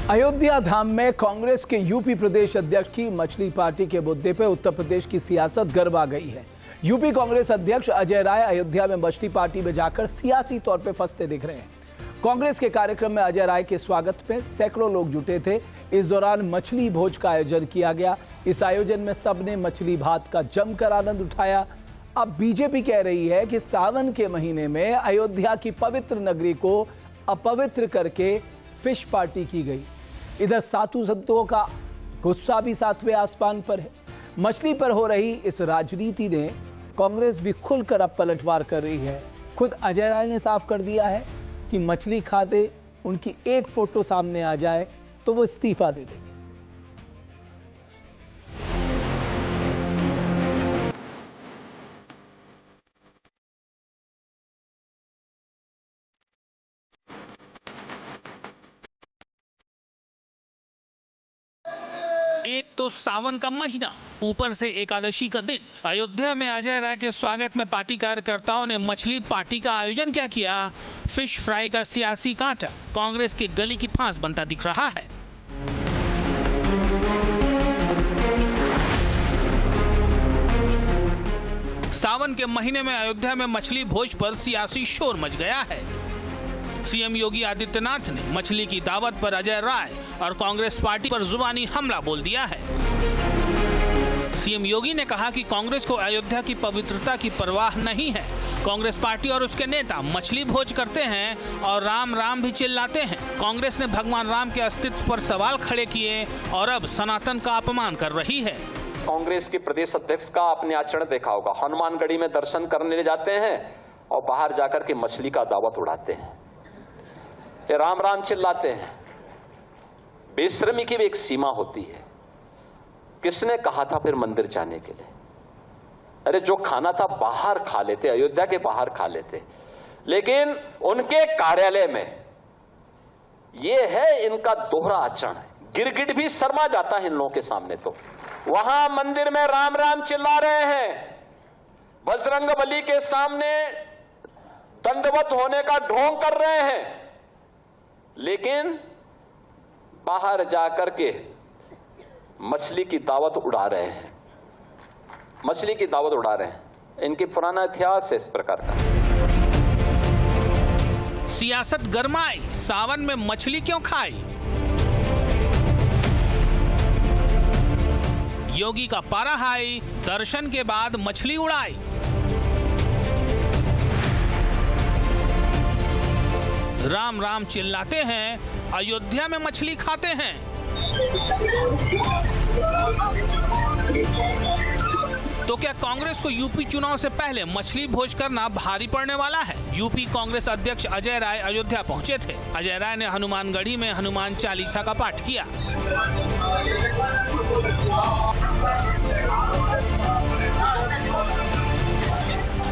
अयोध्या धाम में कांग्रेस के यूपी प्रदेश अध्यक्ष की मछली पार्टी के मुद्दे पर उत्तर प्रदेश की सियासत गरमा गई है। यूपी कांग्रेस अध्यक्ष अजय राय अयोध्या में मछली पार्टी में जाकर सियासी तौर पर फंसते दिख रहे हैं। कांग्रेस के कार्यक्रम में अजय राय के स्वागत में सैकड़ों लोग जुटे थे। इस दौरान मछली भोज का आयोजन किया गया। इस आयोजन में सबने मछली भात का जमकर आनंद उठाया। अब बीजेपी कह रही है कि सावन के महीने में अयोध्या की पवित्र नगरी को अपवित्र करके फिश पार्टी की गई। इधर साधु संतों का गुस्सा भी सातवें आसमान पर है। मछली पर हो रही इस राजनीति ने कांग्रेस भी खुलकर अब पलटवार कर रही है। खुद अजय राय ने साफ कर दिया है कि मछली खाते उनकी एक फोटो सामने आ जाए तो वो इस्तीफा दे देंगे। एक तो सावन का महीना, ऊपर से एकादशी का दिन। अयोध्या में अजय राय के स्वागत में पार्टी कार्यकर्ताओं ने मछली पार्टी का आयोजन क्या किया। फिश फ्राई का सियासी कांटा कांग्रेस की गली की फांस बनता दिख रहा है। सावन के महीने में अयोध्या में मछली भोज पर सियासी शोर मच गया है। सीएम योगी आदित्यनाथ ने मछली की दावत पर अजय राय और कांग्रेस पार्टी पर जुबानी हमला बोल दिया है। सीएम योगी ने कहा कि कांग्रेस को अयोध्या की पवित्रता की परवाह नहीं है। कांग्रेस पार्टी और उसके नेता मछली भोज करते हैं और राम राम भी चिल्लाते हैं। कांग्रेस ने भगवान राम के अस्तित्व पर सवाल खड़े किए और अब सनातन का अपमान कर रही है। कांग्रेस के प्रदेश अध्यक्ष का आपने आचरण देखा होगा। हनुमानगढ़ी में दर्शन करने जाते हैं और बाहर जाकर के मछली का दावत उड़ाते हैं, राम राम चिल्लाते हैं। बेशर्मी की भी एक सीमा होती है। किसने कहा था फिर मंदिर जाने के लिए? अरे जो खाना था बाहर खा लेते, अयोध्या के बाहर खा लेते। लेकिन उनके कार्यालय में यह है इनका दोहरा आचरण है। गिरगिट भी शर्मा जाता है इन लोगों के सामने। तो वहां मंदिर में राम राम चिल्ला रहे हैं, बजरंगबली के सामने दंडवत होने का ढोंग कर रहे हैं, लेकिन बाहर जाकर के मछली की दावत उड़ा रहे हैं। मछली की दावत उड़ा रहे हैं। इनकी पुराना इतिहास है इस प्रकार का। सियासत गरमाई, सावन में मछली क्यों खाई? योगी का पारा हाई, दर्शन के बाद मछली उड़ाई। राम राम चिल्लाते हैं, अयोध्या में मछली खाते हैं। तो क्या कांग्रेस को यूपी चुनाव से पहले मछली भोज करना भारी पड़ने वाला है? यूपी कांग्रेस अध्यक्ष अजय राय अयोध्या पहुंचे थे। अजय राय ने हनुमानगढ़ी में हनुमान चालीसा का पाठ किया।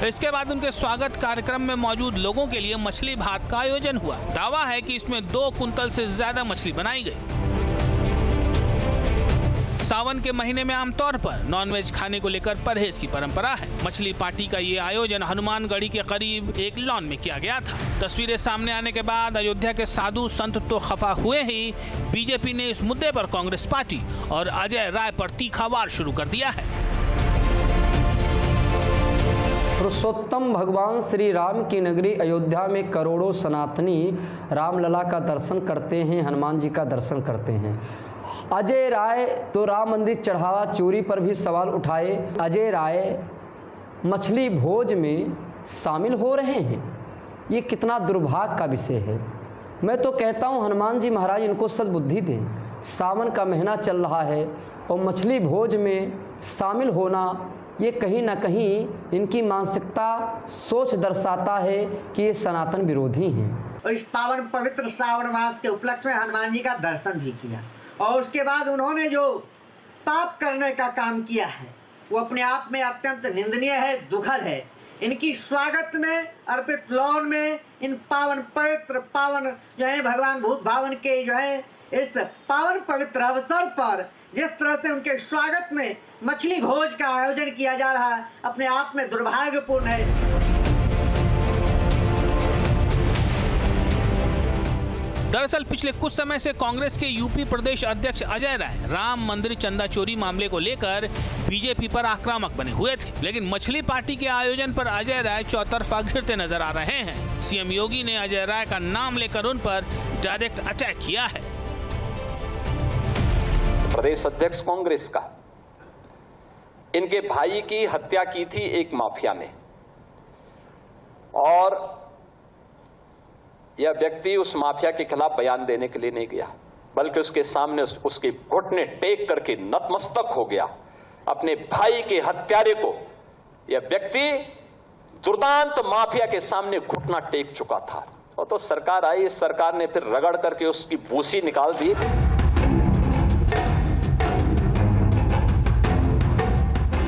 इसके बाद उनके स्वागत कार्यक्रम में मौजूद लोगों के लिए मछली भात का आयोजन हुआ। दावा है कि इसमें 2 कुंतल से ज्यादा मछली बनाई गई। सावन के महीने में आमतौर पर नॉनवेज खाने को लेकर परहेज की परंपरा है। मछली पार्टी का ये आयोजन हनुमानगढ़ी के करीब एक लॉन में किया गया था। तस्वीरें सामने आने के बाद अयोध्या के साधु संत तो खफा हुए ही, बीजेपी ने इस मुद्दे पर कांग्रेस पार्टी और अजय राय पर तीखा वार शुरू कर दिया है। पुरुषोत्तम भगवान श्री राम की नगरी अयोध्या में करोड़ों सनातनी रामलला का दर्शन करते हैं, हनुमान जी का दर्शन करते हैं। अजय राय तो राम मंदिर चढ़ावा चोरी पर भी सवाल उठाए। अजय राय मछली भोज में शामिल हो रहे हैं। ये कितना दुर्भाग्य का विषय है। मैं तो कहता हूँ हनुमान जी महाराज इनको सद्बुद्धि दें। सावन का महीना चल रहा है और मछली भोज में शामिल होना ये कहीं ना कहीं इनकी मानसिकता सोच दर्शाता है कि ये सनातन विरोधी हैं। और इस पावन पवित्र श्रावण मास के उपलक्ष्य में हनुमान जी का दर्शन भी किया और उसके बाद उन्होंने जो पाप करने का काम किया है वो अपने आप में अत्यंत निंदनीय है, दुखद है। इनकी स्वागत में अर्पित लॉन में इन पावन पवित्र पावन जो है भगवान भूत भावन के जो है इस पावन पवित्र अवसर पर जिस तरह से उनके स्वागत में मछली भोज का आयोजन किया जा रहा है अपने आप में दुर्भाग्यपूर्ण है। दरअसल पिछले कुछ समय से कांग्रेस के यूपी प्रदेश अध्यक्ष अजय राय राम मंदिर चंदा चोरी मामले को लेकर बीजेपी पर आक्रामक बने हुए थे, लेकिन मछली पार्टी के आयोजन पर अजय राय चौतरफा घिरते नजर आ रहे हैं। सीएम योगी ने अजय राय का नाम लेकर उन पर डायरेक्ट अटैक किया है। प्रदेश अध्यक्ष कांग्रेस का, इनके भाई की हत्या की थी एक माफिया ने, और यह व्यक्ति उस माफिया के खिलाफ बयान देने के लिए नहीं गया, बल्कि उसके सामने उसके घुटने टेक करके नतमस्तक हो गया। अपने भाई के हत्यारे को यह व्यक्ति दुर्दांत माफिया के सामने घुटना टेक चुका था, और तो सरकार आई, इस सरकार ने फिर रगड़ करके उसकी भूसी निकाल दी।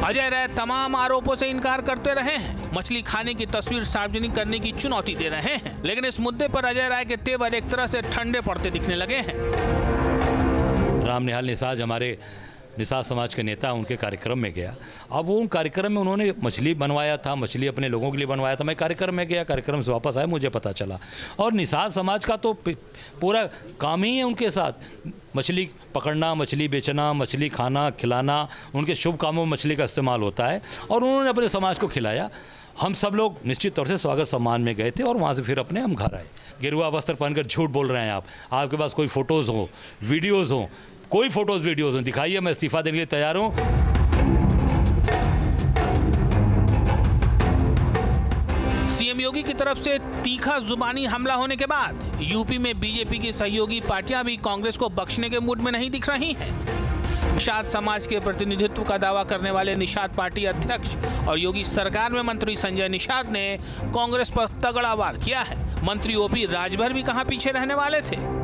अजय राय तमाम आरोपों से इनकार करते रहे हैं, मछली खाने की तस्वीर सार्वजनिक करने की चुनौती दे रहे हैं, लेकिन इस मुद्दे पर अजय राय के तेवर एक तरह से ठंडे पड़ते दिखने लगे हैं। राम निहाल निषाद हमारे निषाद समाज के नेता, उनके कार्यक्रम में गया। अब वो उन कार्यक्रम में उन्होंने मछली बनवाया था, मछली अपने लोगों के लिए बनवाया था। मैं कार्यक्रम में गया, कार्यक्रम से वापस आया, मुझे पता चला। और निषाद समाज का तो पूरा काम ही है उनके साथ मछली पकड़ना, मछली बेचना, मछली खाना, खिलाना, उनके शुभ कामों में मछली का इस्तेमाल होता है, और उन्होंने अपने समाज को खिलाया। हम सब लोग निश्चित तौर से स्वागत सम्मान में गए थे, और वहाँ से फिर अपने हम घर आए। गेरुआ वस्त्र पहनकर झूठ बोल रहे हैं आप, आपके पास कोई फोटोज़ हो, वीडियोज़ हो, कोई फोटोज वीडियोज में दिखाइए, मैं इस्तीफा देने के लिए तैयार हूं। सीएम योगी की तरफ से तीखा जुबानी हमला होने के बाद यूपी में बीजेपी की सहयोगी पार्टियां भी कांग्रेस को बख्शने के मूड में नहीं दिख रही हैं। निषाद समाज के प्रतिनिधित्व का दावा करने वाले निषाद पार्टी अध्यक्ष और योगी सरकार में मंत्री संजय निषाद ने कांग्रेस पर तगड़ा वार किया है। मंत्री ओपी राजभर भी कहां पीछे रहने वाले थे।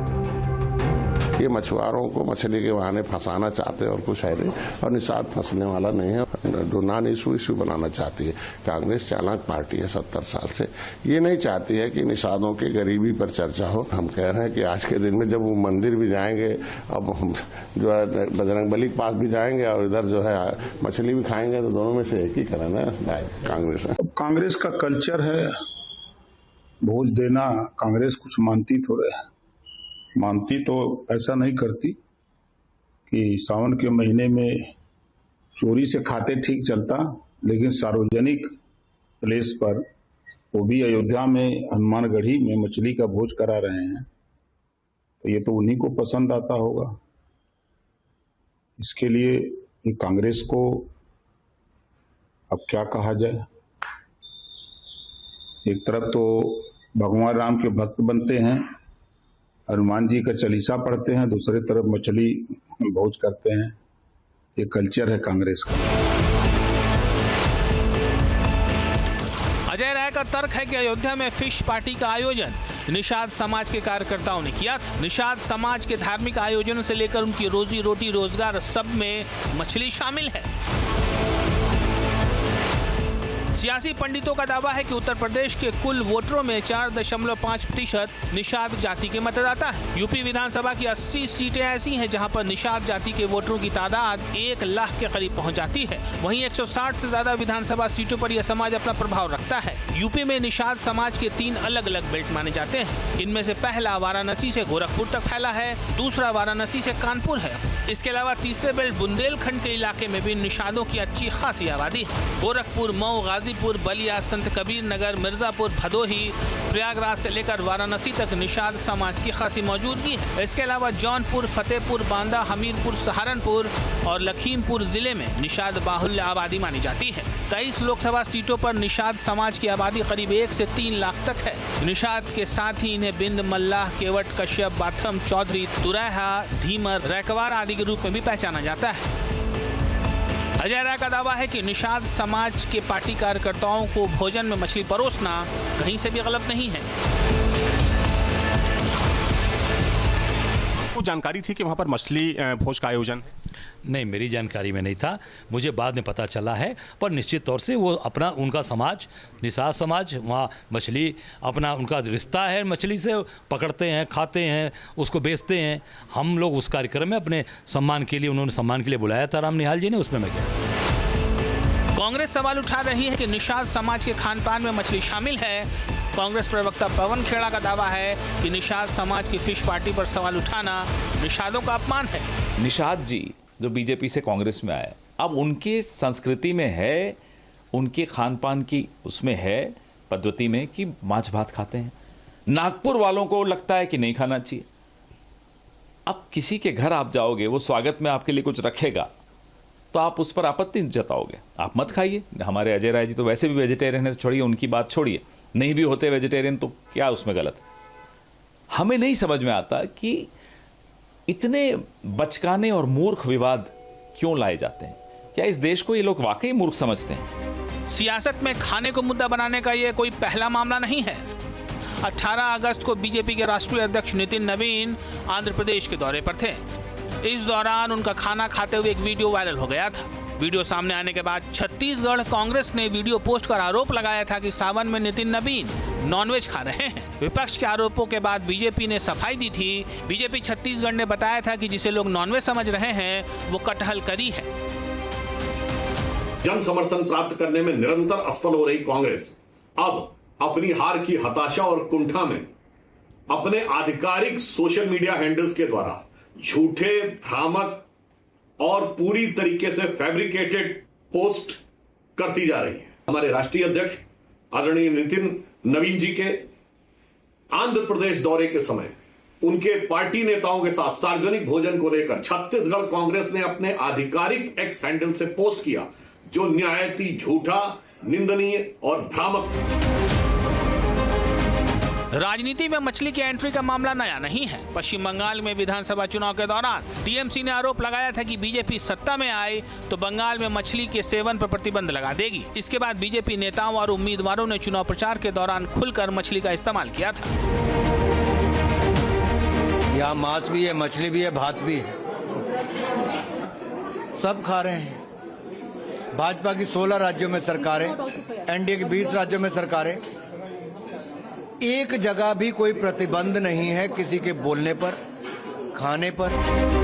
ये मछुआरों को मछली के बहाने फंसाना चाहते हैं और कुछ है नहीं, और निषाद फंसने वाला नहीं है। जो नॉन इशू बनाना चाहती है कांग्रेस, चालाक पार्टी है 70 साल से। ये नहीं चाहती है कि निषादों के गरीबी पर चर्चा हो। हम कह रहे हैं कि आज के दिन में जब वो मंदिर भी जाएंगे, अब हम जो है बजरंगबली के पास भी जाएंगे और इधर जो है मछली भी खाएंगे, तो दोनों में से एक ही करना है कांग्रेस है। कांग्रेस का कल्चर है भोज देना। कांग्रेस कुछ मानती थोड़े है, मानती तो ऐसा नहीं करती कि सावन के महीने में चोरी से खाते ठीक चलता, लेकिन सार्वजनिक प्लेस पर, वो भी अयोध्या में हनुमानगढ़ी में मछली का भोज करा रहे हैं, तो ये तो उन्हीं को पसंद आता होगा। इसके लिए कांग्रेस को अब क्या कहा जाए। एक तरफ तो भगवान राम के भक्त बनते हैं, हनुमान जी का चालीसा पढ़ते हैं, दूसरी तरफ मछली भोज करते हैं। ये कल्चर है कांग्रेस का। अजय राय का तर्क है कि अयोध्या में फिश पार्टी का आयोजन निषाद समाज के कार्यकर्ताओं ने किया था। निषाद समाज के धार्मिक आयोजनों से लेकर उनकी रोजी रोटी रोजगार सब में मछली शामिल है। सियासी पंडितों का दावा है कि उत्तर प्रदेश के कुल वोटरों में 4.5% निषाद जाति के मतदाता हैं। यूपी विधानसभा की 80 सीटें ऐसी हैं जहां पर निषाद जाति के वोटरों की तादाद 1 लाख के करीब पहुंच जाती है। वहीं 160 से ज्यादा विधानसभा सीटों पर यह समाज अपना प्रभाव रखता है। यूपी में निषाद समाज के 3 अलग अलग बेल्ट माने जाते हैं। इनमें से पहला वाराणसी से गोरखपुर तक फैला है, दूसरा वाराणसी से कानपुर है। इसके अलावा तीसरे बेल्ट बुंदेलखंड के इलाके में भी निषादों की अच्छी खासी आबादी है। गोरखपुर, मऊ, गाजीपुर, बलिया, संत कबीर नगर, मिर्जापुर, भदोही, प्रयागराज से लेकर वाराणसी तक निषाद समाज की खासी मौजूदगी है। इसके अलावा जौनपुर, फतेहपुर, बांदा, हमीरपुर, सहारनपुर और लखीमपुर जिले में निषाद बाहुल्य आबादी मानी जाती है। 23 लोकसभा सीटों पर निषाद समाज की आबादी करीब 1 से 3 लाख तक है। निषाद के साथ ही इन्हें बिंद, मल्लाह, केवट, कश्यप, बाथम, चौधरी, तुरैहा, धीमर, रैकवार आदि के रूप में भी पहचाना जाता है। अजय राय का दावा है कि निषाद समाज के पार्टी कार्यकर्ताओं को भोजन में मछली परोसना कहीं से भी गलत नहीं है। आपको जानकारी थी कि वहां पर मछली भोज का आयोजन? नहीं, मेरी जानकारी में नहीं था, मुझे बाद में पता चला है। पर निश्चित तौर से वो अपना, उनका समाज, निषाद समाज, वहाँ मछली अपना, उनका रिश्ता है, मछली से पकड़ते हैं, खाते हैं, उसको बेचते हैं। हम लोग उस कार्यक्रम में अपने सम्मान के लिए, उन्होंने सम्मान के लिए बुलाया था राम निहाल जी ने, उसमें मैं गया। कांग्रेस सवाल उठा रही है कि निषाद समाज के खान पान में मछली शामिल है। कांग्रेस प्रवक्ता पवन खेड़ा का दावा है कि निषाद समाज की फिश पार्टी पर सवाल उठाना निषादों का अपमान है। निषाद जी जो बीजेपी से कांग्रेस में आए, अब उनके संस्कृति में है, उनके खान पान की उसमें है पद्धति में कि माछ भात खाते हैं। नागपुर वालों को लगता है कि नहीं खाना चाहिए। अब किसी के घर आप जाओगे, वो स्वागत में आपके लिए कुछ रखेगा तो आप उस पर आपत्ति जताओगे, आप मत खाइए। हमारे अजय राय जी तो वैसे भी वेजिटेरियन है, छोड़िए उनकी बात, छोड़िए, नहीं भी होते वेजिटेरियन तो क्या उसमें गलत। हमें नहीं समझ में आता कि इतने बचकाने और मूर्ख विवाद क्यों लाए जाते हैं। क्या इस देश को ये लोग वाकई मूर्ख समझते हैं? सियासत में खाने को मुद्दा बनाने का ये कोई पहला मामला नहीं है। 18 अगस्त को बीजेपी के राष्ट्रीय अध्यक्ष नितिन नवीन आंध्र प्रदेश के दौरे पर थे। इस दौरान उनका खाना खाते हुए एक वीडियो वायरल हो गया था। वीडियो सामने आने के बाद छत्तीसगढ़ कांग्रेस ने वीडियो पोस्ट कर आरोप लगाया था कि सावन में नितिन नवीन नॉनवेज खा रहे हैं। विपक्ष के आरोपों के बाद बीजेपी ने सफाई दी थी। बीजेपी छत्तीसगढ़ ने बताया था कि जिसे लोग नॉनवेज समझ रहे हैं वो कटहल करी है। जन समर्थन प्राप्त करने में निरंतर असफल हो रही कांग्रेस अब अपनी हार की हताशा और कुंठा में अपने आधिकारिक सोशल मीडिया हैंडल्स के द्वारा झूठे, भ्रामक और पूरी तरीके से फैब्रिकेटेड पोस्ट करती जा रही है। हमारे राष्ट्रीय अध्यक्ष आदरणीय नितिन नवीन जी के आंध्र प्रदेश दौरे के समय उनके पार्टी नेताओं के साथ सार्वजनिक भोजन को लेकर छत्तीसगढ़ कांग्रेस ने अपने आधिकारिक एक्स हैंडल से पोस्ट किया, जो न्यायती झूठा, निंदनीय और भ्रामक। राजनीति में मछली की एंट्री का मामला नया नहीं है। पश्चिम बंगाल में विधानसभा चुनाव के दौरान टीएमसी ने आरोप लगाया था कि बीजेपी सत्ता में आए तो बंगाल में मछली के सेवन पर प्रतिबंध लगा देगी। इसके बाद बीजेपी नेताओं और उम्मीदवारों ने चुनाव प्रचार के दौरान खुलकर मछली का इस्तेमाल किया था। यहाँ मांस भी है, मछली भी है, भात भी है, सब खा रहे हैं। भाजपा की 16 राज्यों में सरकारें, एनडीए की 20 राज्यों में सरकारें, एक जगह भी कोई प्रतिबंध नहीं है किसी के बोलने पर, खाने पर।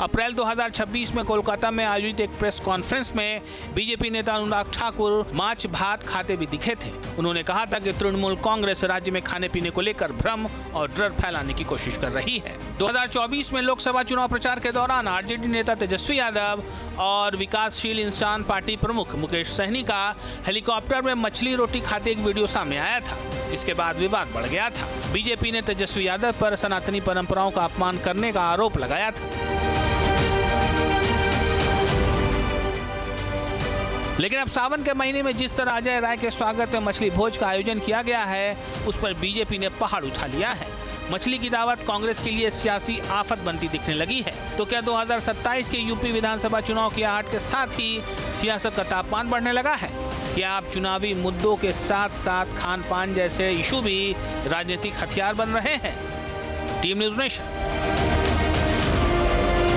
अप्रैल 2026 में कोलकाता में आयोजित एक प्रेस कॉन्फ्रेंस में बीजेपी नेता अनुराग ठाकुर माछ भात खाते भी दिखे थे। उन्होंने कहा था कि तृणमूल कांग्रेस राज्य में खाने पीने को लेकर भ्रम और डर फैलाने की कोशिश कर रही है। 2024 में लोकसभा चुनाव प्रचार के दौरान आरजेडी नेता तेजस्वी यादव और विकासशील इंसान पार्टी प्रमुख मुकेश सहनी का हेलीकॉप्टर में मछली रोटी खाते एक वीडियो सामने आया था, जिसके बाद विवाद बढ़ गया था। बीजेपी ने तेजस्वी यादव पर सनातनी परंपराओं का अपमान करने का आरोप लगाया था। लेकिन अब सावन के महीने में जिस तरह अजय राय के स्वागत में मछली भोज का आयोजन किया गया है, उस पर बीजेपी ने पहाड़ उठा लिया है। मछली की दावत कांग्रेस के लिए सियासी आफत बनती दिखने लगी है। तो क्या 2027 के यूपी विधानसभा चुनाव की आहट के साथ ही सियासत का तापमान बढ़ने लगा है? क्या आप चुनावी मुद्दों के साथ साथ खान पान जैसे इशू भी राजनीतिक हथियार बन रहे हैं? Team news nation.